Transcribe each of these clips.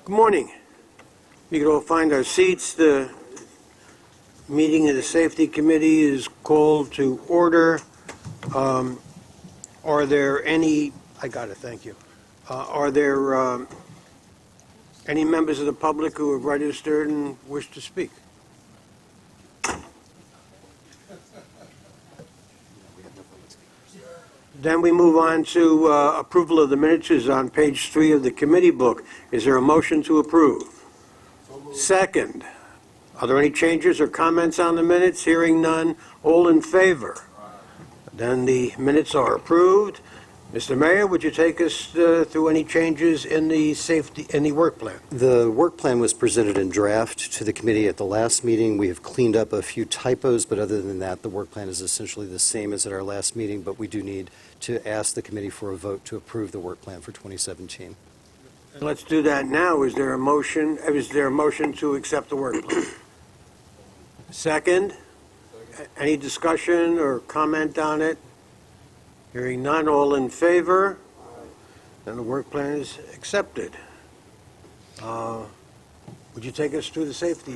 Good morning. We can all find our seats. The meeting of the Safety Committee is called to order. Are there any, thank you. Are there any members of the public who have registered and wish to speak? Then we move on to approval of the minutes is on page 3 of the committee book. Is there a motion to approve? Second. Are there any changes or comments on the minutes? Hearing none. All in favor? Then the minutes are approved. Mr. Mayor, would you take us through any changes in the work plan? The work plan was presented in draft to the committee at the last meeting. We have cleaned up a few typos, but other than that, the work plan is essentially the same as at our last meeting, but we do need to ask the committee for a vote to approve the work plan for 2017. Let's do that now. Is there a motion? Is there a motion to accept the work plan? Second? Any discussion or comment on it? Hearing none, all in favor? Then the work plan is accepted. Would you take us through the safety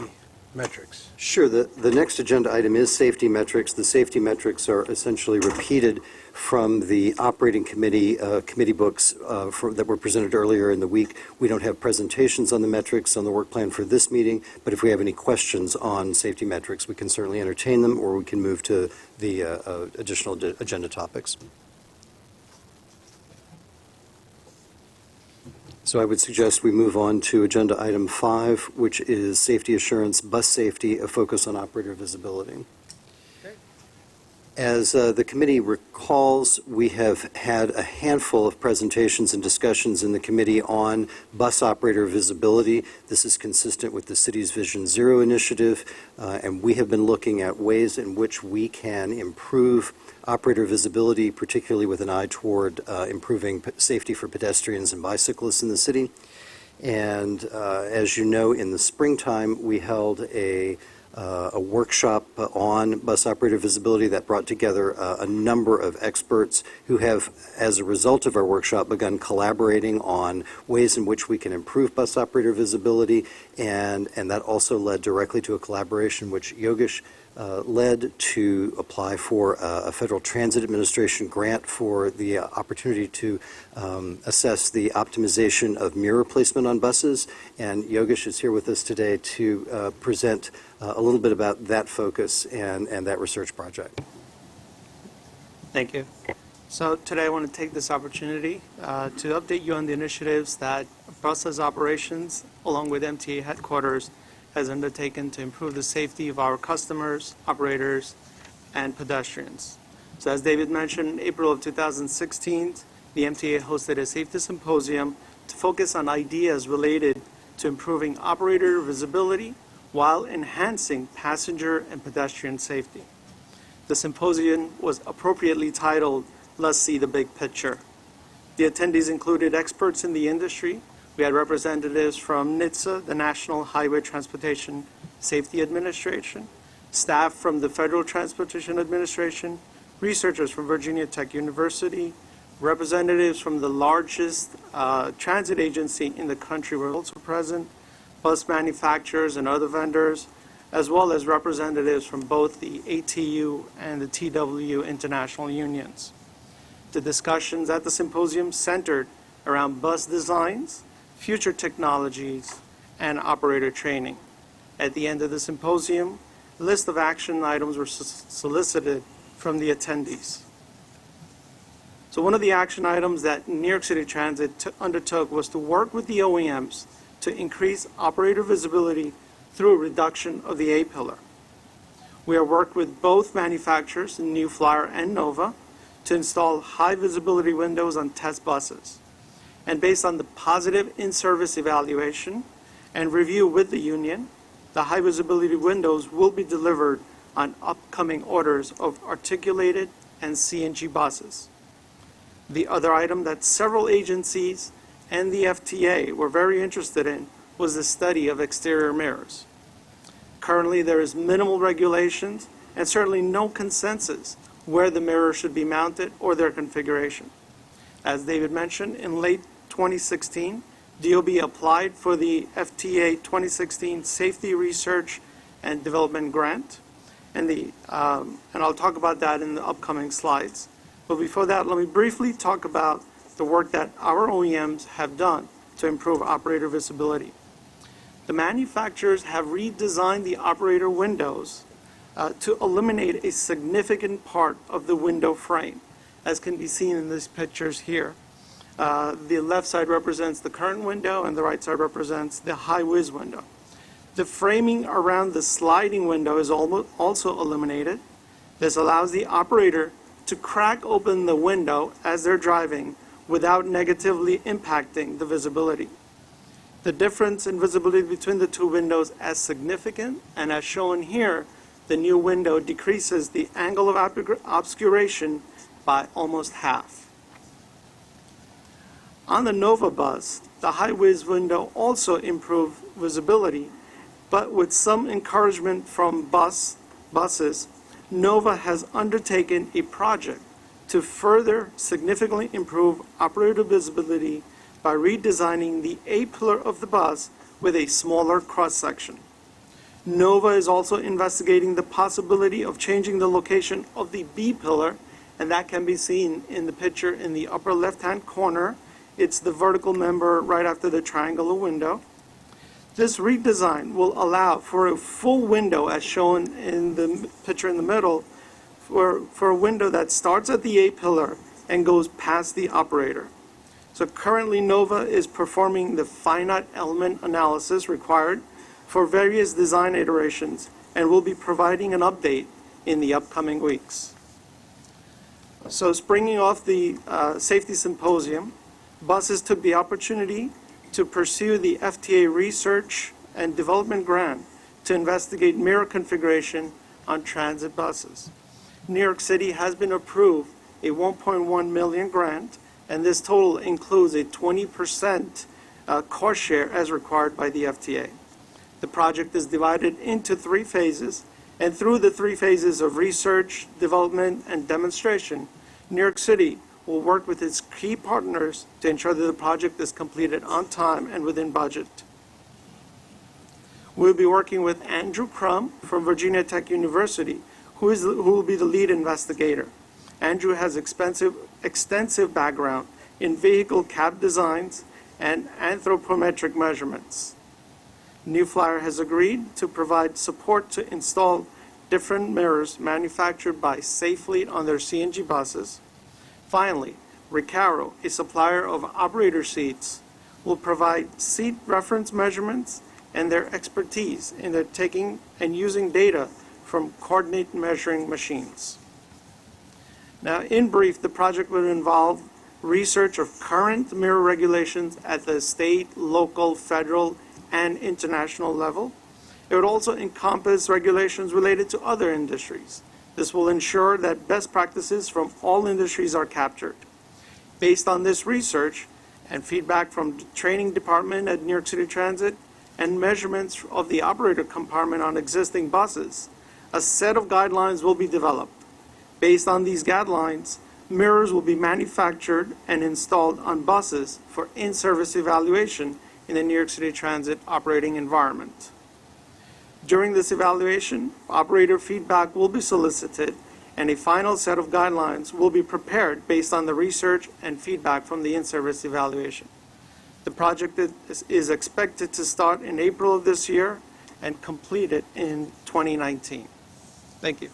metrics? Sure. The next agenda item is safety metrics. The safety metrics are essentially repeated from the operating committee committee books that were presented earlier in the week. We don't have presentations on the metrics on the work plan for this meeting, but if we have any questions on safety metrics, we can certainly entertain them, or we can move to the additional agenda topics. So I would suggest we move on to agenda item 5, which is safety assurance, bus safety, a focus on operator visibility. Okay. As the committee recalls, we have had a handful of presentations and discussions in the committee on bus operator visibility. This is consistent with the city's Vision Zero initiative, and we have been looking at ways in which we can improve operator visibility, particularly with an eye toward improving safety for pedestrians and bicyclists in the city. And as you know, in the springtime, we held a workshop on bus operator visibility that brought together a number of experts who have, as a result of our workshop, begun collaborating on ways in which we can improve bus operator visibility, and that also led directly to a collaboration which Yogesh led to apply for a Federal Transit Administration grant for the opportunity to assess the optimization of mirror placement on buses. And Yogesh is here with us today to present a little bit about that focus and that research project. Thank you. So today I want to take this opportunity to update you on the initiatives that Buses Operations, along with MTA Headquarters, has undertaken to improve the safety of our customers, operators, and pedestrians. So as David mentioned, in April of 2016, the MTA hosted a safety symposium to focus on ideas related to improving operator visibility while enhancing passenger and pedestrian safety. The symposium was appropriately titled, "Let's See the Big Picture." The attendees included experts in the industry. We had representatives from NHTSA, the National Highway Transportation Safety Administration, staff from the Federal Transportation Administration, researchers from Virginia Tech University, representatives from the largest transit agency in the country were also present, bus manufacturers and other vendors, as well as representatives from both the ATU and the TW International Unions. The discussions at the symposium centered around bus designs, future technologies, and operator training. At the end of the symposium, a list of action items were solicited from the attendees. So one of the action items that New York City Transit undertook was to work with the OEMs to increase operator visibility through a reduction of the A-pillar. We have worked with both manufacturers, New Flyer and Nova, to install high visibility windows on test buses. And based on the positive in-service evaluation and review with the union, the high visibility windows will be delivered on upcoming orders of articulated and CNG buses. The other item that several agencies and the FTA were very interested in was the study of exterior mirrors. Currently, there is minimal regulations and certainly no consensus where the mirror should be mounted or their configuration. As David mentioned, in late 2016, DOB applied for the FTA 2016 Safety Research and Development Grant, and I'll talk about that in the upcoming slides. But before that, let me briefly talk about the work that our OEMs have done to improve operator visibility. The manufacturers have redesigned the operator windows to eliminate a significant part of the window frame, as can be seen in these pictures here. The left side represents the current window, and the right side represents the high-vis window. The framing around the sliding window is also eliminated. This allows the operator to crack open the window as they're driving without negatively impacting the visibility. The difference in visibility between the two windows is significant, and as shown here, the new window decreases the angle of obscuration by almost half. On the Nova bus, the high-vis window also improved visibility, but with some encouragement from buses, Nova has undertaken a project to further significantly improve operator visibility by redesigning the A-pillar of the bus with a smaller cross-section. Nova is also investigating the possibility of changing the location of the B-pillar, and that can be seen in the picture in the upper left-hand corner. It's the vertical member right after the triangular window. This redesign will allow for a full window, as shown in the picture in the middle, for a window that starts at the A-pillar and goes past the operator. So currently, Nova is performing the finite element analysis required for various design iterations and will be providing an update in the upcoming weeks. So springing off the safety symposium, buses took the opportunity to pursue the FTA Research and Development Grant to investigate mirror configuration on transit buses. New York City has been approved a $1.1 million grant, and this total includes a 20% cost share as required by the FTA. The project is divided into 3 phases, and through the 3 phases of research, development, and demonstration, New York City will work with its key partners to ensure that the project is completed on time and within budget. We'll be working with Andrew Crum from Virginia Tech University, who will be the lead investigator. Andrew has extensive background in vehicle cab designs and anthropometric measurements. New Flyer has agreed to provide support to install different mirrors manufactured by Safefleet on their CNG buses. Finally, Recaro, a supplier of operator seats, will provide seat reference measurements and their expertise in their taking and using data from coordinate measuring machines. Now, in brief, the project will involve research of current mirror regulations at the state, local, federal, and international level. It would also encompass regulations related to other industries. This will ensure that best practices from all industries are captured. Based on this research and feedback from the training department at New York City Transit and measurements of the operator compartment on existing buses, a set of guidelines will be developed. Based on these guidelines, mirrors will be manufactured and installed on buses for in-service evaluation in the New York City Transit operating environment. During this evaluation, operator feedback will be solicited, and a final set of guidelines will be prepared based on the research and feedback from the in-service evaluation. The project is expected to start in April of this year and completed in 2019. Thank you.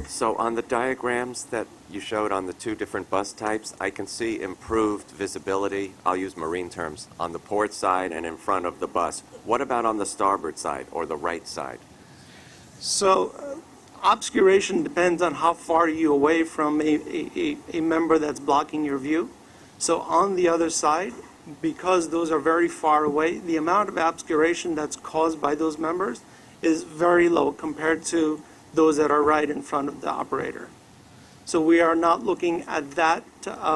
So on the diagrams that you showed on the 2 different bus types, I can see improved visibility, I'll use marine terms, on the port side and in front of the bus. What about on the starboard side or the right side? So obscuration depends on how far you're away from a member that's blocking your view. So on the other side, because those are very far away, the amount of obscuration that's caused by those members is very low compared to those that are right in front of the operator. So we are not looking at that.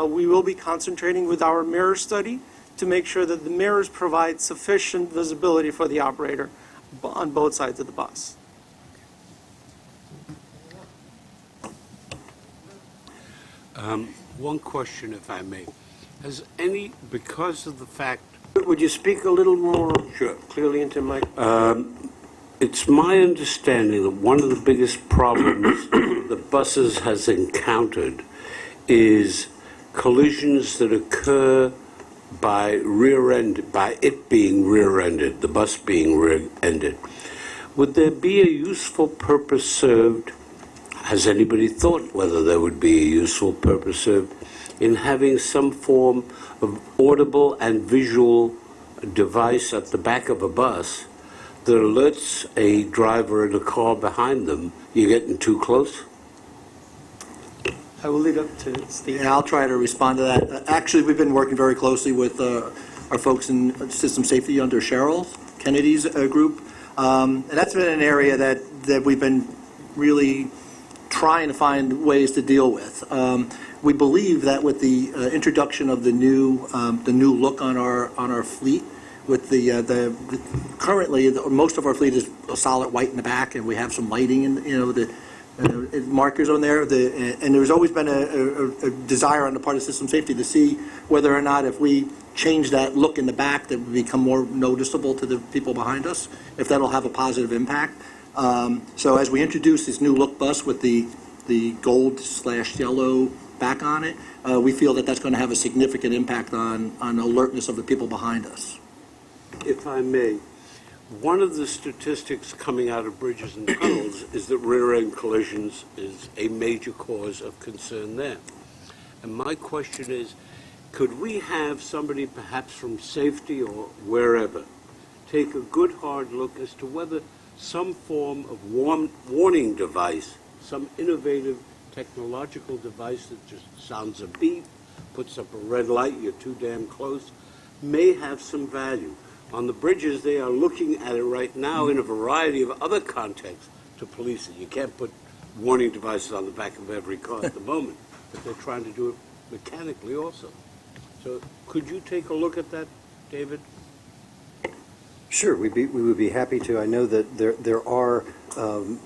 We will be concentrating with our mirror study to make sure that the mirrors provide sufficient visibility for the operator on both sides of the bus. One question, if I may. Has any, because of the fact, Would you speak a little more clearly into the mic? it's my understanding that one of the biggest problems the buses has encountered is collisions that occur by it being rear-ended, the bus being rear-ended. Would there be a useful purpose served? Has anybody thought whether there would be a useful purpose served in having some form of audible and visual device at the back of a bus that alerts a driver in a car behind them, you're getting too close? I will leave it up to Steve. And I'll try to respond to that. Actually, we've been working very closely with our folks in system safety under Cheryl Kennedy's group. And that's been an area that we've been really trying to find ways to deal with. We believe that with the introduction of the new look on our fleet, with currently most of our fleet is a solid white in the back, and we have some lighting and the markers on there. And there's always been a desire on the part of system safety to see whether or not if we change that look in the back, that would become more noticeable to the people behind us, if that'll have a positive impact. So as we introduce this new look bus with the gold/yellow back on it, we feel that that's going to have a significant impact on alertness of the people behind us. If I may, one of the statistics coming out of bridges and tunnels is that rear-end collisions is a major cause of concern there. And my question is, could we have somebody perhaps from safety or wherever take a good hard look as to whether some form of warning device, some innovative technological device that just sounds a beep, puts up a red light, you're too damn close, may have some value. On the bridges, they are looking at it right now in a variety of other contexts to police it. You can't put warning devices on the back of every car at the moment, but they're trying to do it mechanically also. So could you take a look at that, David? Sure, we would be happy to. I know that there are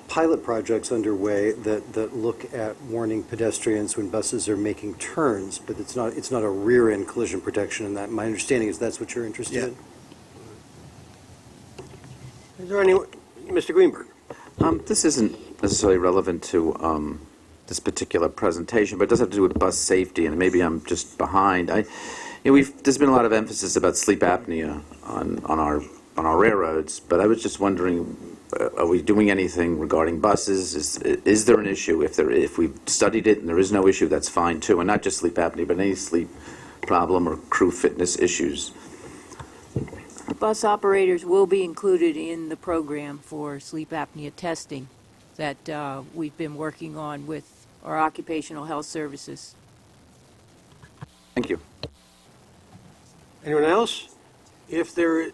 pilot projects underway that look at warning pedestrians when buses are making turns, but it's not a rear-end collision protection in that. My understanding is that's what you're interested in? Is there any, Mr. Greenberg? This isn't necessarily relevant to this particular presentation, but it does have to do with bus safety, and maybe I'm just behind. There's been a lot of emphasis about sleep apnea on our railroads, but I was just wondering, are we doing anything regarding buses? Is there an issue? If we've studied it and there is no issue, that's fine too, and not just sleep apnea, but any sleep problem or crew fitness issues. Bus operators will be included in the program for sleep apnea testing that we've been working on with our occupational health services. Thank you. Anyone else? Yes, Mr.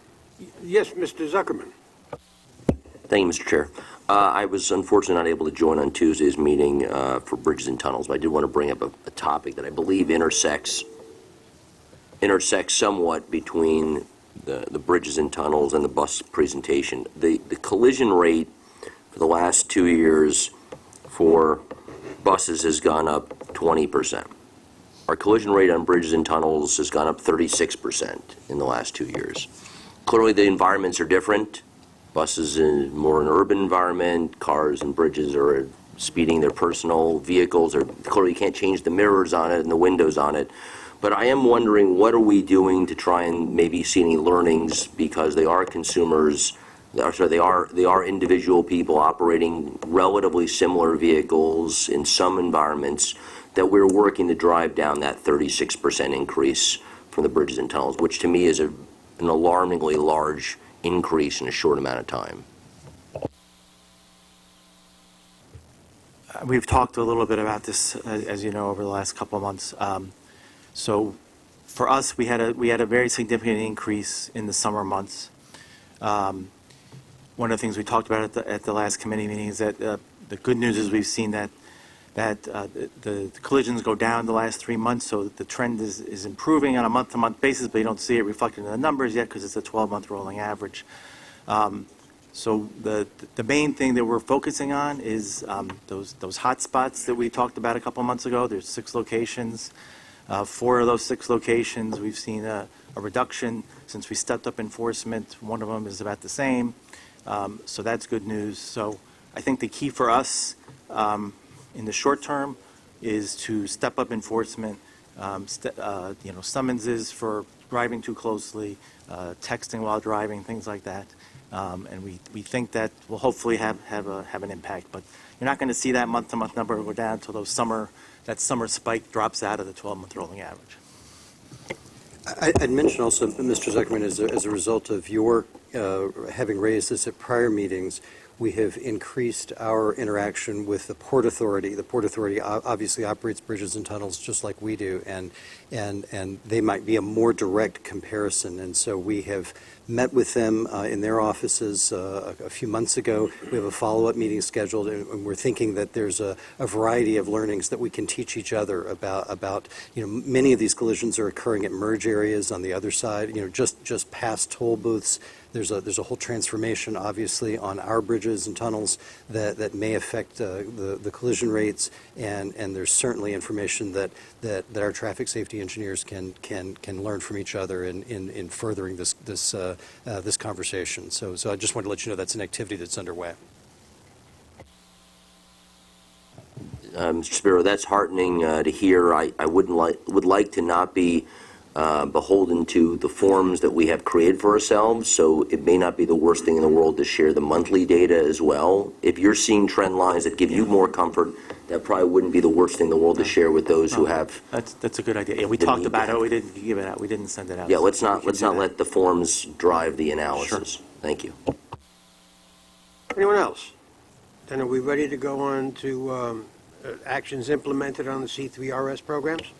Zuckerman. Thank you, Mr. Chair. I was unfortunately not able to join on Tuesday's meeting for bridges and tunnels, but I did want to bring up a topic that I believe intersects somewhat between the bridges and tunnels and the bus presentation. The collision rate for the last 2 years for buses has gone up 20%. Our collision rate on bridges and tunnels has gone up 36% in the last 2 years. Clearly the environments are different. Buses in more an urban environment, cars and bridges are speeding their personal vehicles, or clearly you can't change the mirrors on it and the windows on it. But I am wondering, what are we doing to try and maybe see any learnings, because they are consumers, they are individual people operating relatively similar vehicles in some environments, that we're working to drive down that 36% increase from the bridges and tunnels, which to me is an alarmingly large increase in a short amount of time. We've talked a little bit about this, as you know, over the last couple of months. So for us, we had a very significant increase in the summer months. One of the things we talked about at the last committee meeting is that the good news is we've seen that the collisions go down the last 3 months, so the trend is improving on a month-to-month basis, but you don't see it reflected in the numbers yet because it's a 12-month rolling average. So the main thing that we're focusing on is those hot spots that we talked about a couple months ago. There's 6 locations 4 of those 6 locations, we've seen a reduction since we stepped up enforcement. One of them is about the same, so that's good news. So I think the key for us in the short term is to step up enforcement, summonses for driving too closely, texting while driving, things like that. And we think that will hopefully have an impact. But you're not going to see that month-to-month number go down until that summer spike drops out of the 12-month rolling average. I'd mention also, Mr. Zuckerman, as a result of your having raised this at prior meetings, we have increased our interaction with the Port Authority. The Port Authority obviously operates bridges and tunnels just like we do, and they might be a more direct comparison. And so we have met with them in their offices a few months ago. We have a follow-up meeting scheduled, and we're thinking that there's a variety of learnings that we can teach each other about many of these collisions are occurring at merge areas on the other side, just past toll booths. There's a whole transformation, obviously, on our bridges and tunnels that may affect the collision rates, and there's certainly information that our traffic safety engineers can learn from each other in furthering this conversation. So I just wanted to let you know that's an activity that's underway. Mr. Spiro, that's heartening to hear. I would like to not be beholden to the forms that we have created for ourselves, so it may not be the worst thing in the world to share the monthly data as well. If you're seeing trend lines that give you more comfort, that probably wouldn't be the worst thing in the world to share with those who have. That's a good idea. Yeah, we talked about it. We didn't give it out. We didn't send it out. Yeah, let's not let the forms drive the analysis. Sure. Thank you. Anyone else? Then are we ready to go on to actions implemented on the C3RS programs?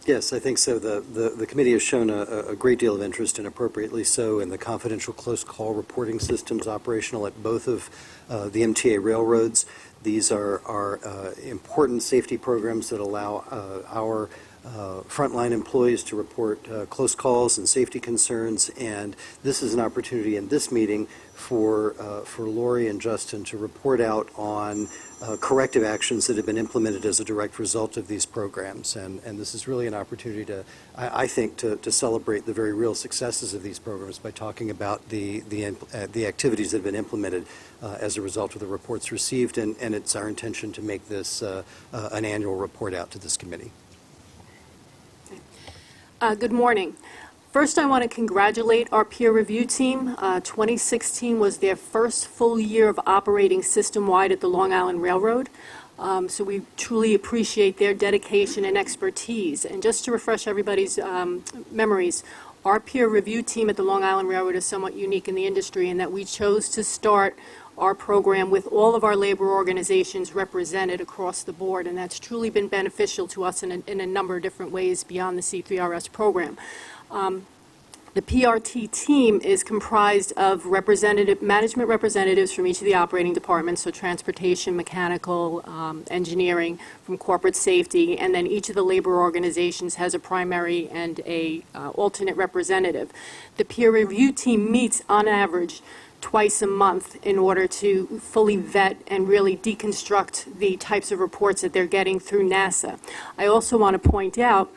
Yes, I think so. The committee has shown a great deal of interest, and appropriately so, in the confidential close call reporting systems operational at both of the MTA railroads. These are important safety programs that allow our frontline employees to report close calls and safety concerns, and this is an opportunity in this meeting for Lori and Justin to report out on corrective actions that have been implemented as a direct result of these programs. And this is really an opportunity to, I think, to celebrate the very real successes of these programs by talking about the activities that have been implemented as a result of the reports received, and it's our intention to make this an annual report out to this committee. Good morning. First, I want to congratulate our peer review team. 2016 was their first full year of operating system-wide at the Long Island Railroad. So we truly appreciate their dedication and expertise. And just to refresh everybody's memories, our peer review team at the Long Island Railroad is somewhat unique in the industry in that we chose to start our program with all of our labor organizations represented across the board, and that's truly been beneficial to us in a number of different ways beyond the C3RS program. The PRT team is comprised of management representatives from each of the operating departments, so transportation, mechanical, engineering, from corporate safety, and then each of the labor organizations has a primary and a alternate representative. The peer review team meets on average twice a month in order to fully vet and really deconstruct the types of reports that they're getting through NASA. I also want to point out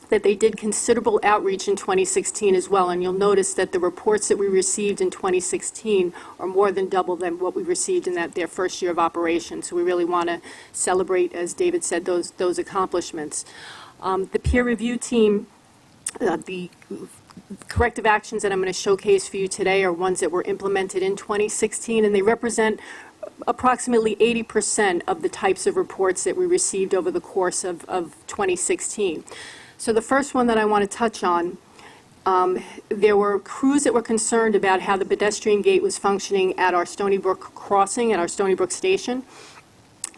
that they did considerable outreach in 2016 as well, and you'll notice that the reports that we received in 2016 are more than double than what we received in their first year of operation. So we really want to celebrate, as David said, those accomplishments. The peer review team, the corrective actions that I'm going to showcase for you today are ones that were implemented in 2016, and they represent approximately 80% of the types of reports that we received over the course of 2016. So the first one that I want to touch on, there were crews that were concerned about how the pedestrian gate was functioning at our Stony Brook crossing, at our Stony Brook station.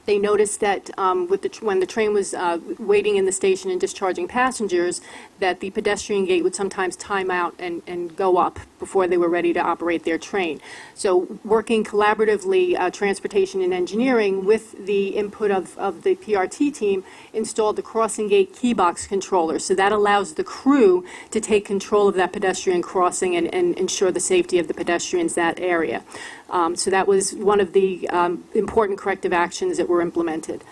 They noticed that when the train was waiting in the station and discharging passengers, that the pedestrian gate would sometimes time out and go up before they were ready to operate their train. So working collaboratively, transportation and engineering, with the input of the PRT team, installed the crossing gate key box controller. So that allows the crew to take control of that pedestrian crossing and ensure the safety of the pedestrians that area. So that was one of the important corrective actions that were implemented.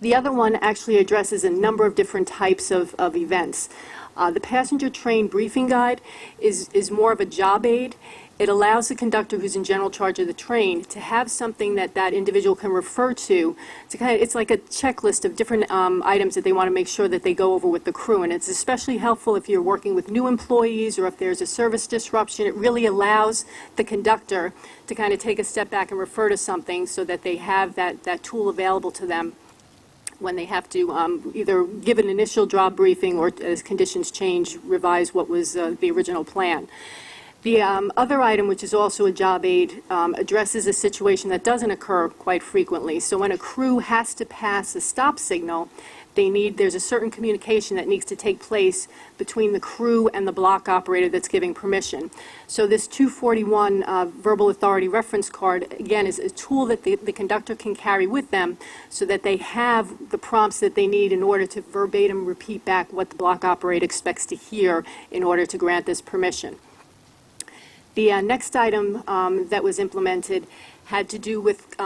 The other one actually addresses a number of different types of events. The passenger train briefing guide is more of a job aid. It allows the conductor who's in general charge of the train to have something that that individual can refer to kind of, it's like a checklist of different items that they want to make sure that they go over with the crew. And it's especially helpful if you're working with new employees or if there's a service disruption. It really allows the conductor to kind of take a step back and refer to something so that they have that tool available to them when they have to either give an initial job briefing or, as conditions change, revise what was the original plan. The other item, which is also a job aid, addresses a situation that doesn't occur quite frequently. So when a crew has to pass a stop signal, there's a certain communication that needs to take place between the crew and the block operator that's giving permission. So this 241 verbal authority reference card, again, is a tool that the conductor can carry with them so that they have the prompts that they need in order to verbatim repeat back what the block operator expects to hear in order to grant this permission. The next item that was implemented had to do with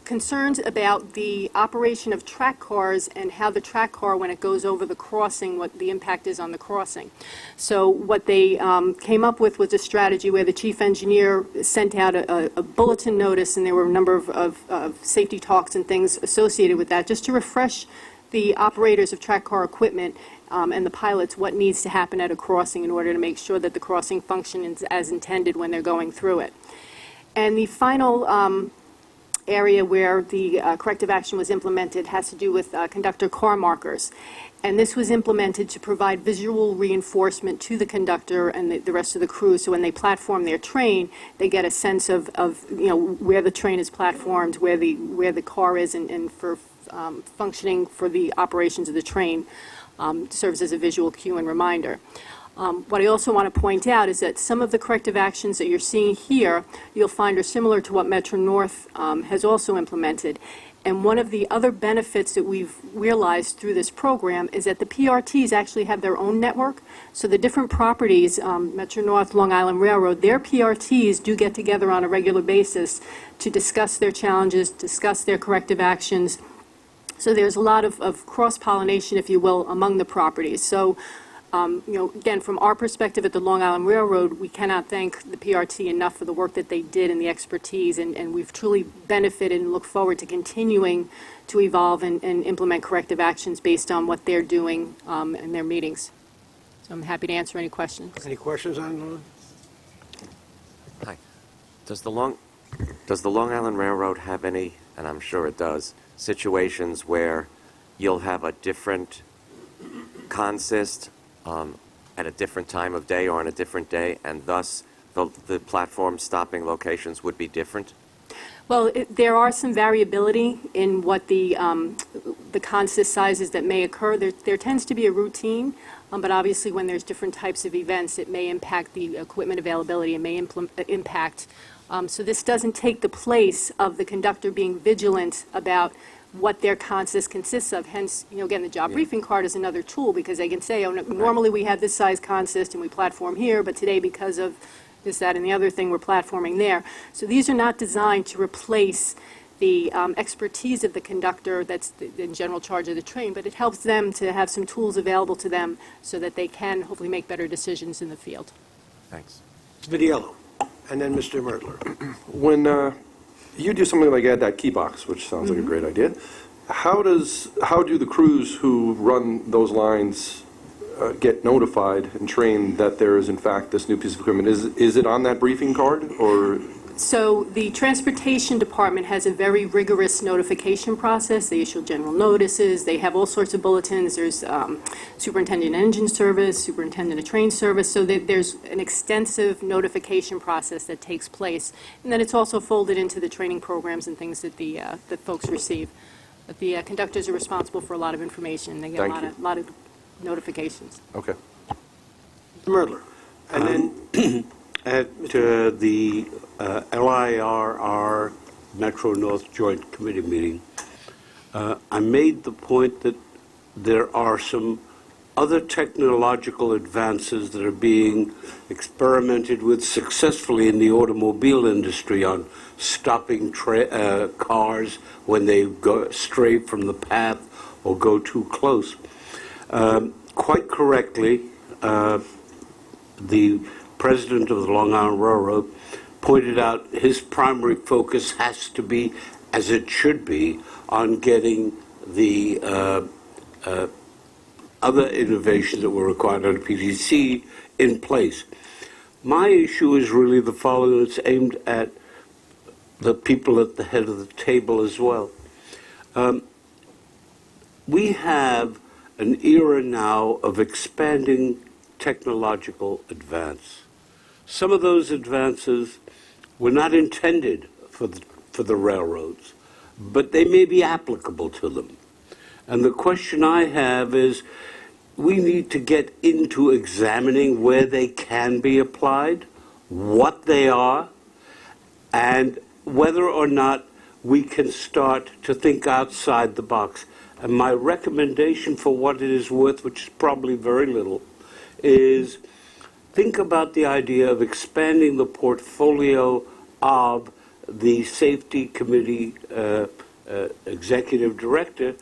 concerns about the operation of track cars and how the track car, when it goes over the crossing, what the impact is on the crossing. So what they came up with was a strategy where the chief engineer sent out a bulletin notice, and there were a number of safety talks and things associated with that, just to refresh the operators of track car equipment and the pilots what needs to happen at a crossing in order to make sure that the crossing functions as intended when they're going through it. And the final area where the corrective action was implemented has to do with conductor car markers. And this was implemented to provide visual reinforcement to the conductor and the rest of the crew, so when they platform their train, they get a sense of where the train is platformed, where the car is, and for functioning for the operations of the train. Serves as a visual cue and reminder. What I also want to point out is that some of the corrective actions that you're seeing here, you'll find are similar to what Metro North has also implemented. And one of the other benefits that we've realized through this program is that the PRTs actually have their own network. So the different properties, Metro North, Long Island Railroad, their PRTs do get together on a regular basis to discuss their challenges, discuss their corrective actions. So there's a lot of cross-pollination, if you will, among the properties. So, again, from our perspective at the Long Island Railroad, we cannot thank the PRT enough for the work that they did and the expertise, and we've truly benefited and look forward to continuing to evolve and implement corrective actions based on what they're doing in their meetings. So I'm happy to answer any questions. Any questions on Hi. Does the Long Island Railroad have any, and I'm sure it does, situations where you'll have a different consist at a different time of day or on a different day, and thus the platform stopping locations would be different? Well, there are some variability in what the consist sizes that may occur. There tends to be a routine, but obviously when there's different types of events, it may impact the equipment availability, it may impact. So this doesn't take the place of the conductor being vigilant about what their consist consists of. Hence, again, the job briefing card is another tool because they can say, oh, no, normally we have this size consist and we platform here, but today because of this, that, and the other thing, we're platforming there. So these are not designed to replace the expertise of the conductor that's in general charge of the train, but it helps them to have some tools available to them so that they can hopefully make better decisions in the field. Thanks. Vidiello, and then Mr. Mertler. When you do something like add that key box, which sounds like a great idea, how do the crews who run those lines get notified and trained that there is in fact this new piece of equipment? Is it on that briefing card, or? So the Transportation Department has a very rigorous notification process. They issue general notices. They have all sorts of bulletins. There's Superintendent Engine Service, Superintendent of Train Service. So there's an extensive notification process that takes place. And then it's also folded into the training programs and things that that folks receive. But the conductors are responsible for a lot of information. They get a lot of notifications. Okay. Mr. Mertler. And then At the LIRR Metro North Joint Committee meeting, I made the point that there are some other technological advances that are being experimented with successfully in the automobile industry on stopping cars when they go stray from the path or go too close. Quite correctly, the president of the Long Island Railroad pointed out his primary focus has to be, as it should be, on getting the other innovations that were required under PTC in place. My issue is really the following. It's aimed at the people at the head of the table as well. We have an era now of expanding technological advance. Some of those advances were not intended for the railroads, but they may be applicable to them. And the question I have is, we need to get into examining where they can be applied, what they are, and whether or not we can start to think outside the box. And my recommendation, for what it is worth, which is probably very little, is think about the idea of expanding the portfolio of the Safety Committee Executive Director,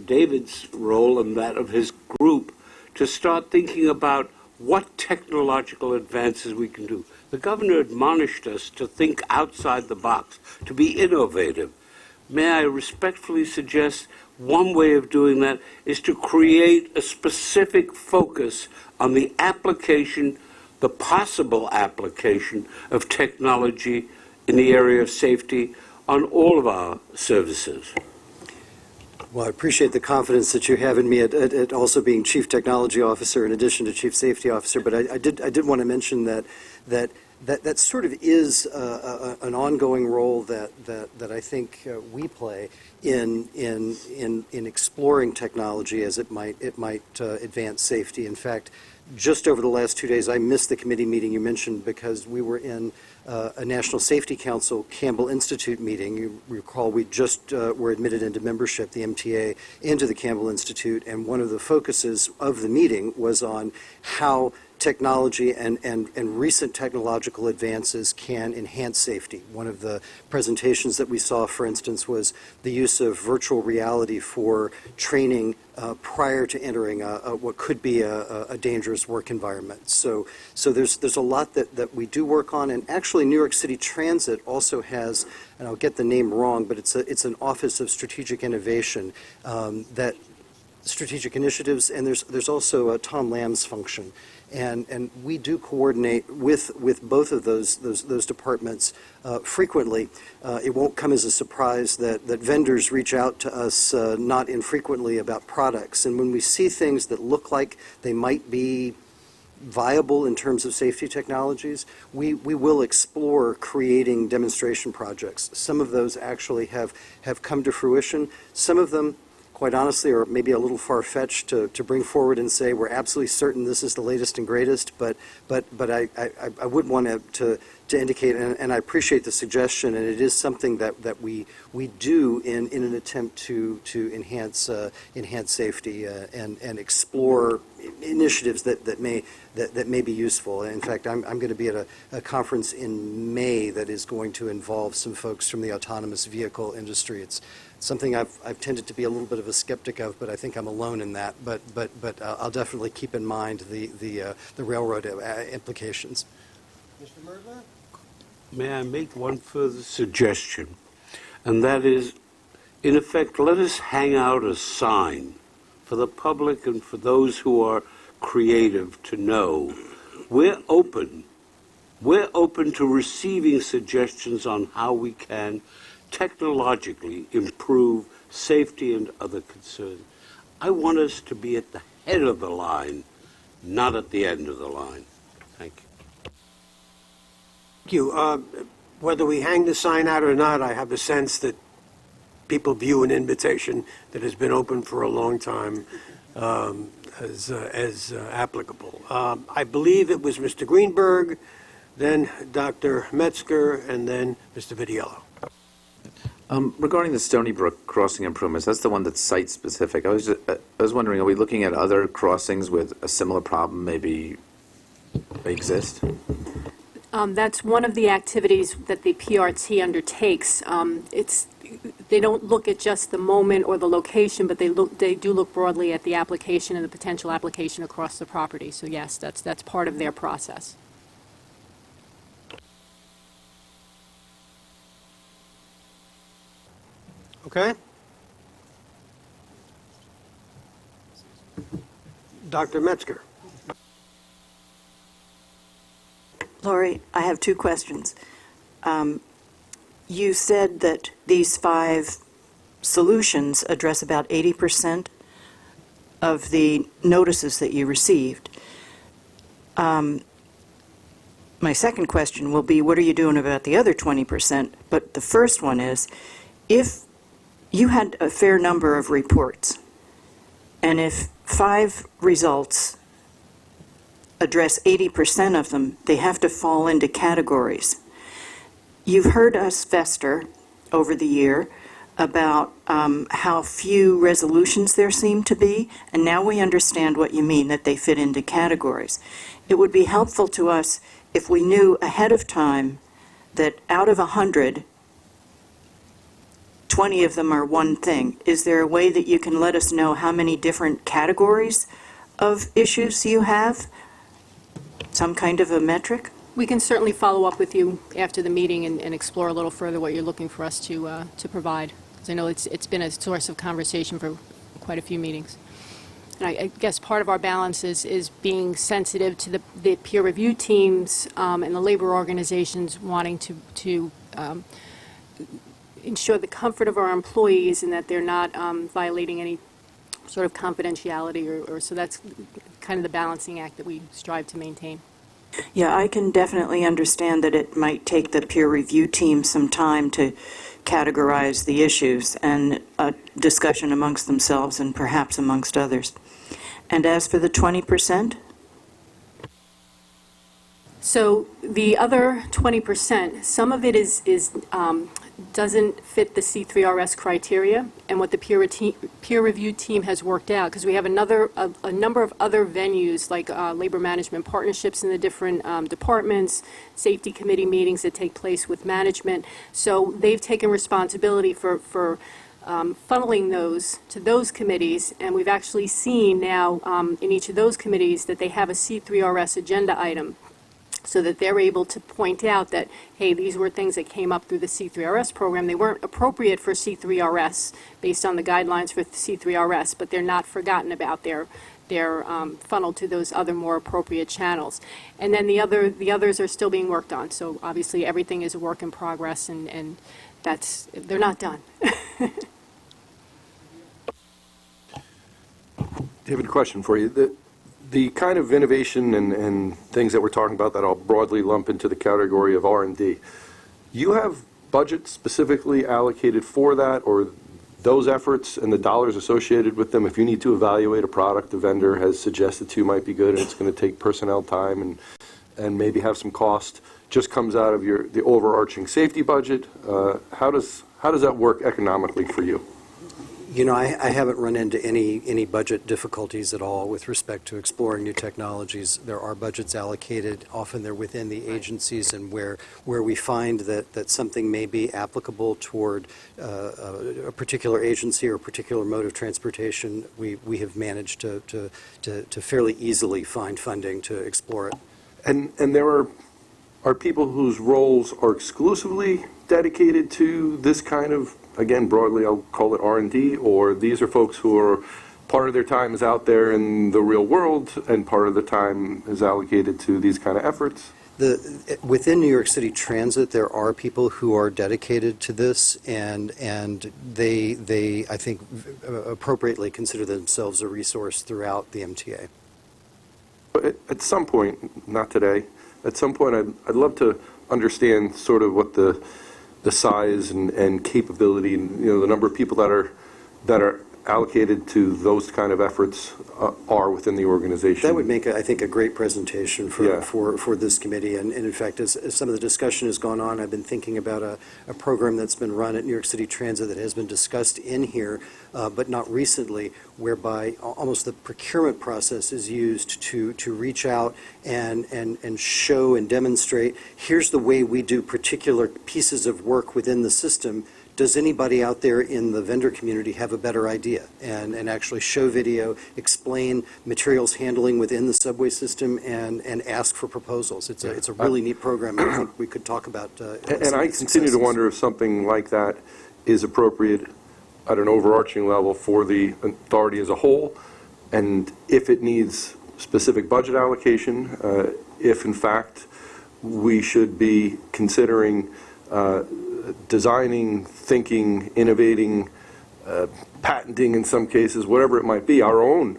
David's role and that of his group, to start thinking about what technological advances we can do. The governor admonished us to think outside the box, to be innovative. May I respectfully suggest one way of doing that is to create a specific focus on the application, the possible application of technology in the area of safety on all of our services. Well, I appreciate the confidence that you have in me at also being Chief Technology Officer in addition to Chief Safety Officer, but I did want to mention that sort of is an ongoing role that I think we play in exploring technology as it might advance safety. In fact, just over the last 2 days, I missed the committee meeting you mentioned because we were in a National Safety Council Campbell Institute meeting. You recall we just were admitted into membership, the MTA, into the Campbell Institute, and one of the focuses of the meeting was on how technology and recent technological advances can enhance safety. One of the presentations that we saw, for instance, was the use of virtual reality for training prior to entering what could be a dangerous work environment. So there's a lot that we do work on, and actually New York City Transit also has, and I'll get the name wrong, but it's an Office of Strategic Innovation that strategic initiatives, and there's also a Tom Lamb's function. And we do coordinate with both of those departments frequently. It won't come as a surprise that vendors reach out to us not infrequently about products. And when we see things that look like they might be viable in terms of safety technologies, we will explore creating demonstration projects. Some of those actually have come to fruition. Some of them, quite honestly, are maybe a little far-fetched to bring forward and say we're absolutely certain this is the latest and greatest, but I would want to indicate, and I appreciate the suggestion, and it is something that we do in an attempt to enhance safety and explore initiatives that may be useful. In fact, I'm going to be at a conference in May that is going to involve some folks from the autonomous vehicle industry. It's something I've tended to be a little bit of a skeptic of, but I think I'm alone in that. But I'll definitely keep in mind the railroad implications. Mr. Murdler? May I make one further suggestion? And that is, in effect, let us hang out a sign for the public and for those who are creative to know we're open. We're open to receiving suggestions on how we can technologically improve safety and other concerns. I want us to be at the head of the line, not at the end of the line. Thank you. Thank you. Whether we hang the sign out or not, I have the sense that people view an invitation that has been open for a long time as applicable. I believe it was Mr. Greenberg, then Dr. Metzger, and then Mr. Vitiello. Regarding the Stony Brook crossing improvements, that's the one that's site-specific. I was wondering, are we looking at other crossings with a similar problem maybe exist? That's one of the activities that the PRT undertakes. They don't look at just the moment or the location, but they do look broadly at the application and the potential application across the property. So yes, that's part of their process. Okay? Dr. Metzger. Lori, I have two questions. You said that these 5 solutions address about 80% of the notices that you received. My second question will be, what are you doing about the other 20%? But the first one is, if you had a fair number of reports, and if 5 results address 80% of them, they have to fall into categories. You've heard us fester over the year about how few resolutions there seem to be, and now we understand what you mean, that they fit into categories. It would be helpful to us if we knew ahead of time that out of 100, 20 of them are one thing. Is there a way that you can let us know how many different categories of issues you have? Some kind of a metric? We can certainly follow up with you after the meeting and explore a little further what you're looking for us to provide. Because I know it's been a source of conversation for quite a few meetings. And I guess part of our balance is being sensitive to the peer review teams and the labor organizations wanting to ensure the comfort of our employees and that they're not violating any sort of confidentiality or so that's kind of the balancing act that we strive to maintain. Yeah, I can definitely understand that it might take the peer review team some time to categorize the issues and a discussion amongst themselves and perhaps amongst others. And as for the 20%? So the other 20%, some of it doesn't fit the C3RS criteria, and what the peer review team has worked out, because we have a number of other venues like labor management partnerships in the different departments, safety committee meetings that take place with management. So they've taken responsibility for funneling those to those committees, and we've actually seen now in each of those committees that they have a C3RS agenda item, so that they're able to point out that, hey, these were things that came up through the C3RS program. They weren't appropriate for C3RS based on the guidelines for C3RS, but they're not forgotten about. They're funneled to those other more appropriate channels. And then the others are still being worked on. So obviously everything is a work in progress, and they're not done. David, question for you. The kind of innovation and things that we're talking about that I'll broadly lump into the category of R&D, you have budget specifically allocated for that, or those efforts and the dollars associated with them? If you need to evaluate a product the vendor has suggested to you might be good and it's going to take personnel time and maybe have some cost, just comes out of the overarching safety budget. How does that work economically for you? You know, I haven't run into any budget difficulties at all with respect to exploring new technologies. There are budgets allocated. Often they're within the agencies, and where we find that something may be applicable toward a particular agency or a particular mode of transportation, we have managed to fairly easily find funding to explore it. And there are people whose roles are exclusively dedicated to this kind of, again, broadly, I'll call it R&D, or these are folks who are, part of their time is out there in the real world, and part of the time is allocated to these kind of efforts? Within New York City Transit, there are people who are dedicated to this, and they, I think, appropriately consider themselves a resource throughout the MTA. At some point, not today, at some point I'd love to understand sort of what the size and capability and, you know, the number of people that are allocated to those kind of efforts are within the organization. That would make, I think, a great presentation for, Yeah. for this committee. And in fact, as some of the discussion has gone on, I've been thinking about a program that's been run at New York City Transit that has been discussed in here, but not recently, whereby almost the procurement process is used to reach out and show and demonstrate, here's the way we do particular pieces of work within the system. Does anybody out there in the vendor community have a better idea? And actually show video, explain materials handling within the subway system, and ask for proposals. It's a really neat program, and I think we could talk about And I continue to wonder if something like that is appropriate at an overarching level for the authority as a whole, and if it needs specific budget allocation, if in fact we should be considering designing, thinking, innovating, patenting in some cases, whatever it might be, our own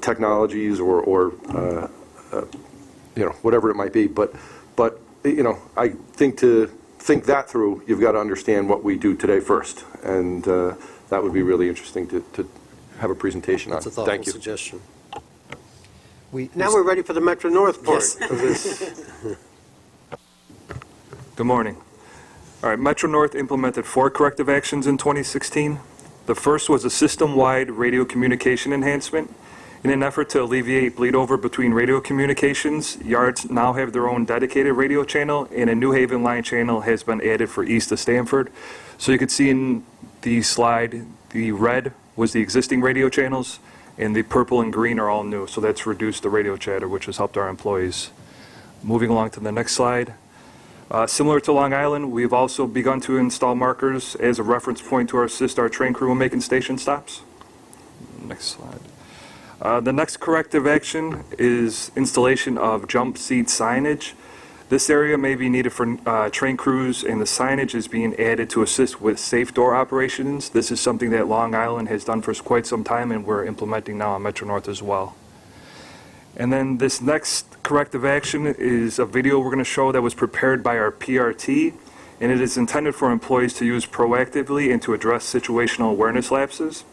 technologies or whatever it might be. But I think to think that through, you've got to understand what we do today first, and that would be really interesting to have a presentation on. That's a thoughtful Thank you. suggestion. Now we're ready for the Metro North part Yes. of this. Good morning. All right, Metro North implemented 4 corrective actions in 2016. The first was a system-wide radio communication enhancement. In an effort to alleviate bleed over between radio communications, yards now have their own dedicated radio channel, and a New Haven line channel has been added for east of Stamford. So you can see in the slide, the red was the existing radio channels, and the purple and green are all new. So that's reduced the radio chatter, which has helped our employees. Moving along to the next slide. Similar to Long Island, we've also begun to install markers as a reference point to assist our train crew in making station stops. Next slide. The next corrective action is installation of jump seat signage. This area may be needed for train crews, and the signage is being added to assist with safe door operations. This is something that Long Island has done for quite some time, and we're implementing now on Metro North as well. And then this next corrective action is a video we're going to show that was prepared by our PRT, and it is intended for employees to use proactively and to address situational awareness lapses.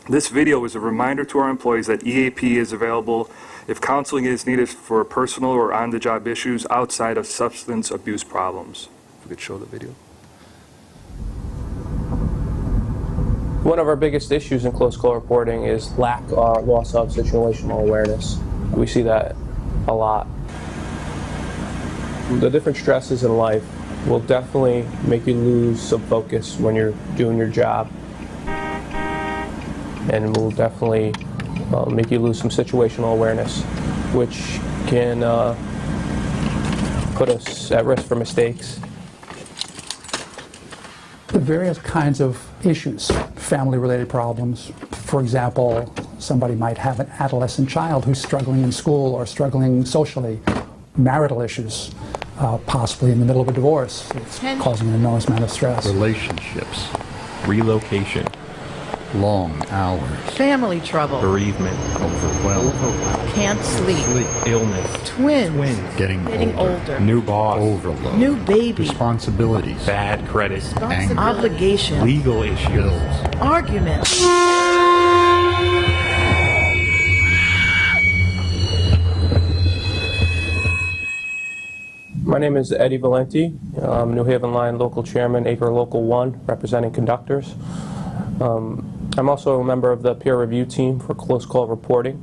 This video is a reminder to our employees that EAP is available if counseling is needed for personal or on-the-job issues outside of substance abuse problems. If we could show the video. One of our biggest issues in close call reporting is lack or loss of situational awareness. We see that a lot. The different stresses in life will definitely make you lose some focus when you're doing your job, and will definitely make you lose some situational awareness, which can put us at risk for mistakes. The various kinds of issues, family-related problems. For example, somebody might have an adolescent child who's struggling in school or struggling socially. Marital issues, possibly in the middle of a divorce. It's causing an enormous amount of stress. Relationships, relocation, long hours, family trouble, bereavement, overwhelmed, can't sleep, illness, twins, getting older, new boss, overload, new baby, responsibilities, bad credit, anger, obligations, legal issues, arguments. My name is Eddie Valenti. I'm New Haven Line Local Chairman, Acre Local 1, representing conductors. I'm also a member of the peer review team for close call reporting.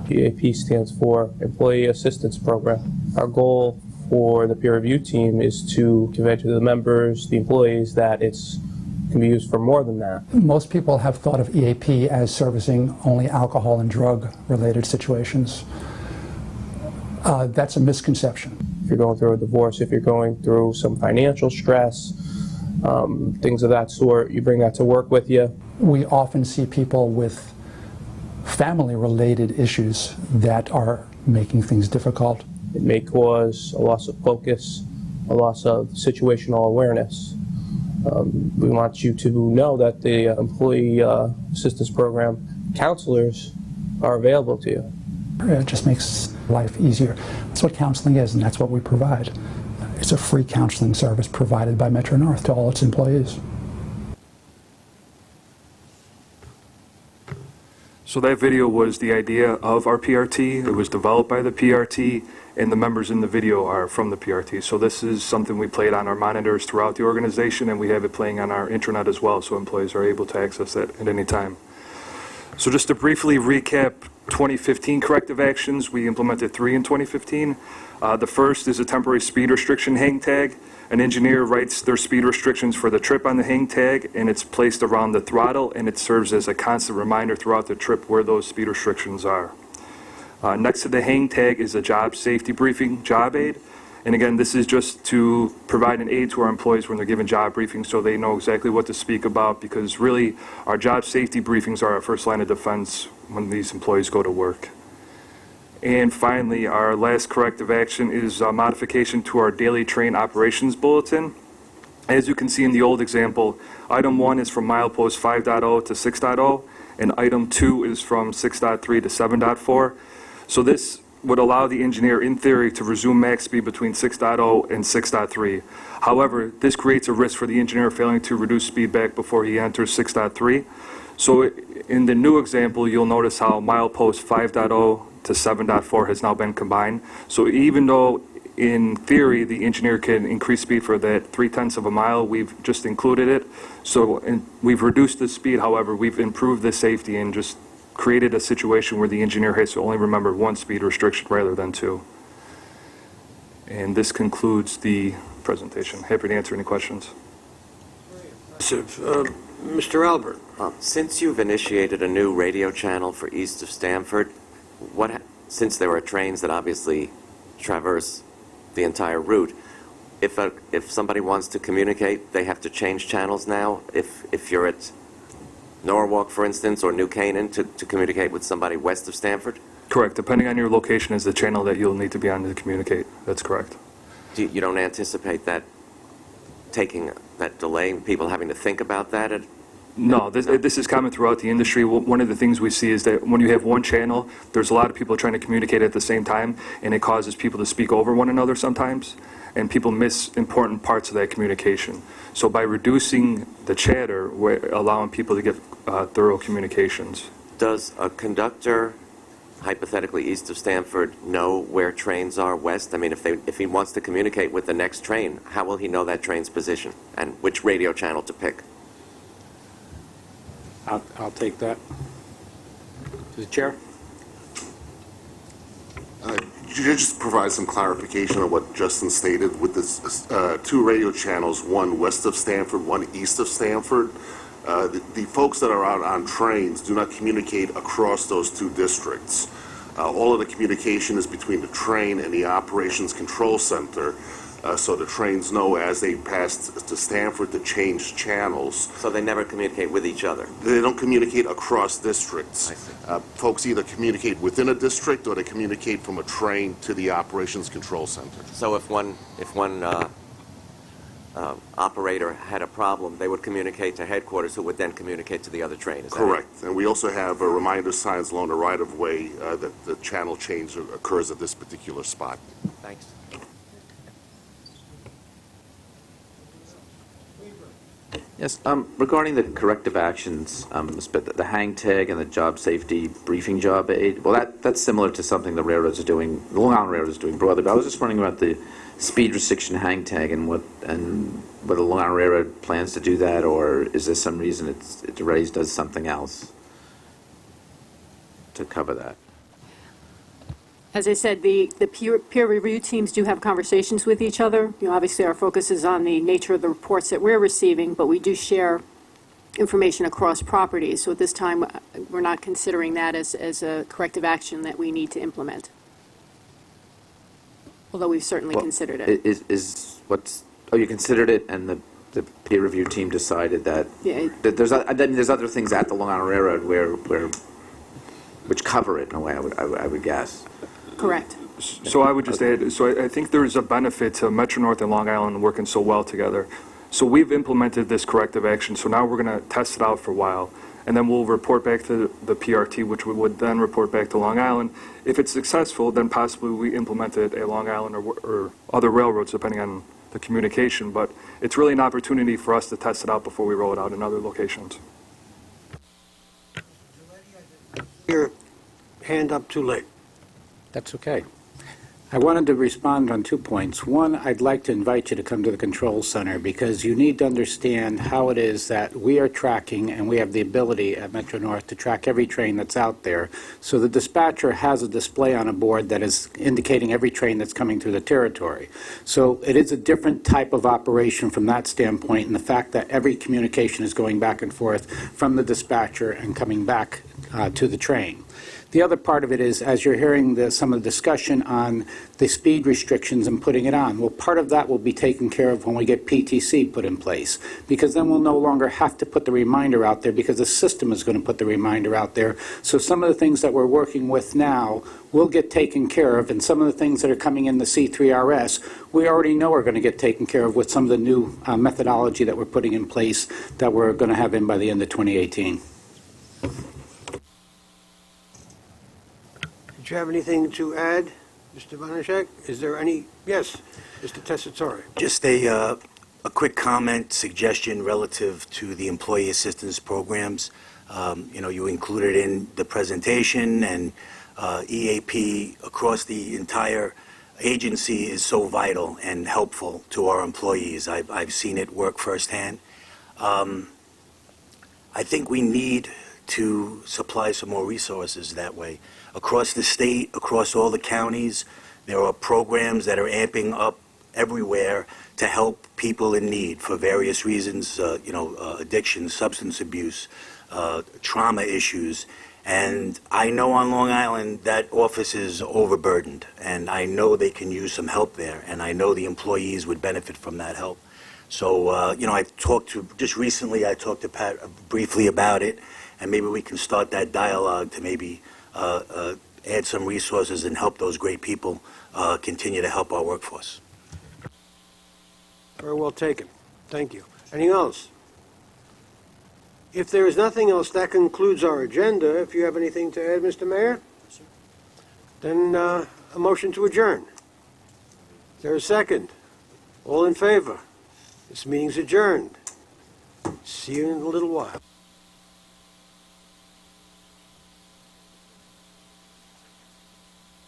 EAP stands for Employee Assistance Program. Our goal for the peer review team is to convey to the members, the employees, that it can be used for more than that. Most people have thought of EAP as servicing only alcohol and drug-related situations. That's a misconception. If you're going through a divorce, if you're going through some financial stress, things of that sort, you bring that to work with you. We often see people with family-related issues that are making things difficult. It may cause a loss of focus, a loss of situational awareness. We want you to know that the Employee Assistance Program counselors are available to you. It just makes life easier. That's what counseling is, and that's what we provide. It's a free counseling service provided by Metro North to all its employees. So that video was the idea of our PRT. It was developed by the PRT, and the members in the video are from the PRT. So this is something we played on our monitors throughout the organization, and we have it playing on our intranet as well, so employees are able to access it at any time. So just to briefly recap 2015 corrective actions, we implemented 3 in 2015. The first is a temporary speed restriction hang tag. An engineer writes their speed restrictions for the trip on the hang tag, and it's placed around the throttle, and it serves as a constant reminder throughout the trip where those speed restrictions are. Next to the hang tag is a job safety briefing job aid. And again, this is just to provide an aid to our employees when they're given job briefings so they know exactly what to speak about, because really our job safety briefings are our first line of defense when these employees go to work. And finally, our last corrective action is a modification to our daily train operations bulletin. As you can see in the old example, item 1 is from milepost 5.0 to 6.0, and item 2 is from 6.3 to 7.4. So this would allow the engineer, in theory, to resume max speed between 6.0 and 6.3. However, this creates a risk for the engineer failing to reduce speed back before he enters 6.3. So in the new example, you'll notice how milepost 5.0 to 7.4 has now been combined. So even though in theory the engineer can increase speed for that 0.3 of a mile, we've just included it. So we've reduced the speed, however, we've improved the safety and just created a situation where the engineer has to only remember 1 speed restriction rather than 2. And this concludes the presentation. Happy to answer any questions. Mr. Albert. Since you've initiated a new radio channel for east of Stamford, since there are trains that obviously traverse the entire route, if somebody wants to communicate, they have to change channels now? If you're at Norwalk, for instance, or New Canaan, to communicate with somebody west of Stamford? Correct. Depending on your location is the channel that you'll need to be on to communicate. That's correct. You don't anticipate that delaying, people having to think about that? No, this is common throughout the industry. One of the things we see is that when you have one channel, there's a lot of people trying to communicate at the same time, and it causes people to speak over one another sometimes, and people miss important parts of that communication. So by reducing the chatter, we're allowing people to get thorough communications. Does a conductor, hypothetically east of Stamford, know where trains are west? I mean, if he wants to communicate with the next train, how will he know that train's position and which radio channel to pick? I'll take that. To the chair. Could you just provide some clarification on what Justin stated with this 2 radio channels, one west of Stamford, one east of Stamford? The folks that are out on trains do not communicate across those 2 districts. All of the communication is between the train and the operations control center, so the trains know as they pass to Stamford to change channels. So they never communicate with each other? They don't communicate across districts. I see. Folks either communicate within a district or they communicate from a train to the operations control center. So if one operator had a problem, they would communicate to headquarters, who would then communicate to the other train. Is that Correct. And we also have reminder signs along the right-of-way that the channel change occurs at this particular spot. Thanks. Yes, regarding the corrective actions, the hang tag and the job safety briefing job aid, well, that's similar to something the railroads are doing, the Long Island Railroad is doing broadly, but I was just wondering about the speed restriction hang tag and whether the Long Island Railroad plans to do that, or is there some reason it already does something else to cover that? As I said, the peer review teams do have conversations with each other. Obviously, our focus is on the nature of the reports that we're receiving, but we do share information across properties. So at this time, we're not considering that as a corrective action that we need to implement, although we've certainly considered it. You considered it, and the peer review team decided that there's other things at the Long Island Railroad which cover it in a way, I would guess. Correct. So I would just add, I think there's a benefit to Metro North and Long Island working so well together. So we've implemented this corrective action, so now we're going to test it out for a while, and then we'll report back to the PRT, which we would then report back to Long Island. If it's successful, then possibly we implement it at Long Island or other railroads, depending on the communication, but it's really an opportunity for us to test it out before we roll it out in other locations. hand up too late. That's okay. I wanted to respond on 2 points. One, I'd like to invite you to come to the control center because you need to understand how it is that we are tracking, and we have the ability at Metro North to track every train that's out there. So the dispatcher has a display on a board that is indicating every train that's coming through the territory. So it is a different type of operation from that standpoint, and the fact that every communication is going back and forth from the dispatcher and coming back to the train. The other part of it is, as you're hearing some of the discussion on the speed restrictions and putting it on, well, part of that will be taken care of when we get PTC put in place, because then we'll no longer have to put the reminder out there because the system is going to put the reminder out there. So some of the things that we're working with now will get taken care of, and some of the things that are coming in the C3RS, we already know are going to get taken care of with some of the new methodology that we're putting in place that we're going to have in by the end of 2018. Did you have anything to add, Mr. Vanashek? Is there any? Yes, Mr. Tessitore. Just a quick comment, suggestion relative to the employee assistance programs. You included in the presentation, and EAP across the entire agency is so vital and helpful to our employees. I've seen it work firsthand. I think we need to supply some more resources that way. Across the state, across all the counties, there are programs that are amping up everywhere to help people in need for various reasons, addiction, substance abuse, trauma issues. And I know on Long Island that office is overburdened, and I know they can use some help there, and I know the employees would benefit from that help. So, just recently I talked to Pat briefly about it, and maybe we can start that dialogue to maybe add some resources and help those great people continue to help our workforce. Very well taken. Thank you. Anything else? If there is nothing else, that concludes our agenda. If you have anything to add, Mr. Mayor? Then a motion to adjourn. Is there a second? All in favor? This meeting's adjourned. See you in a little while.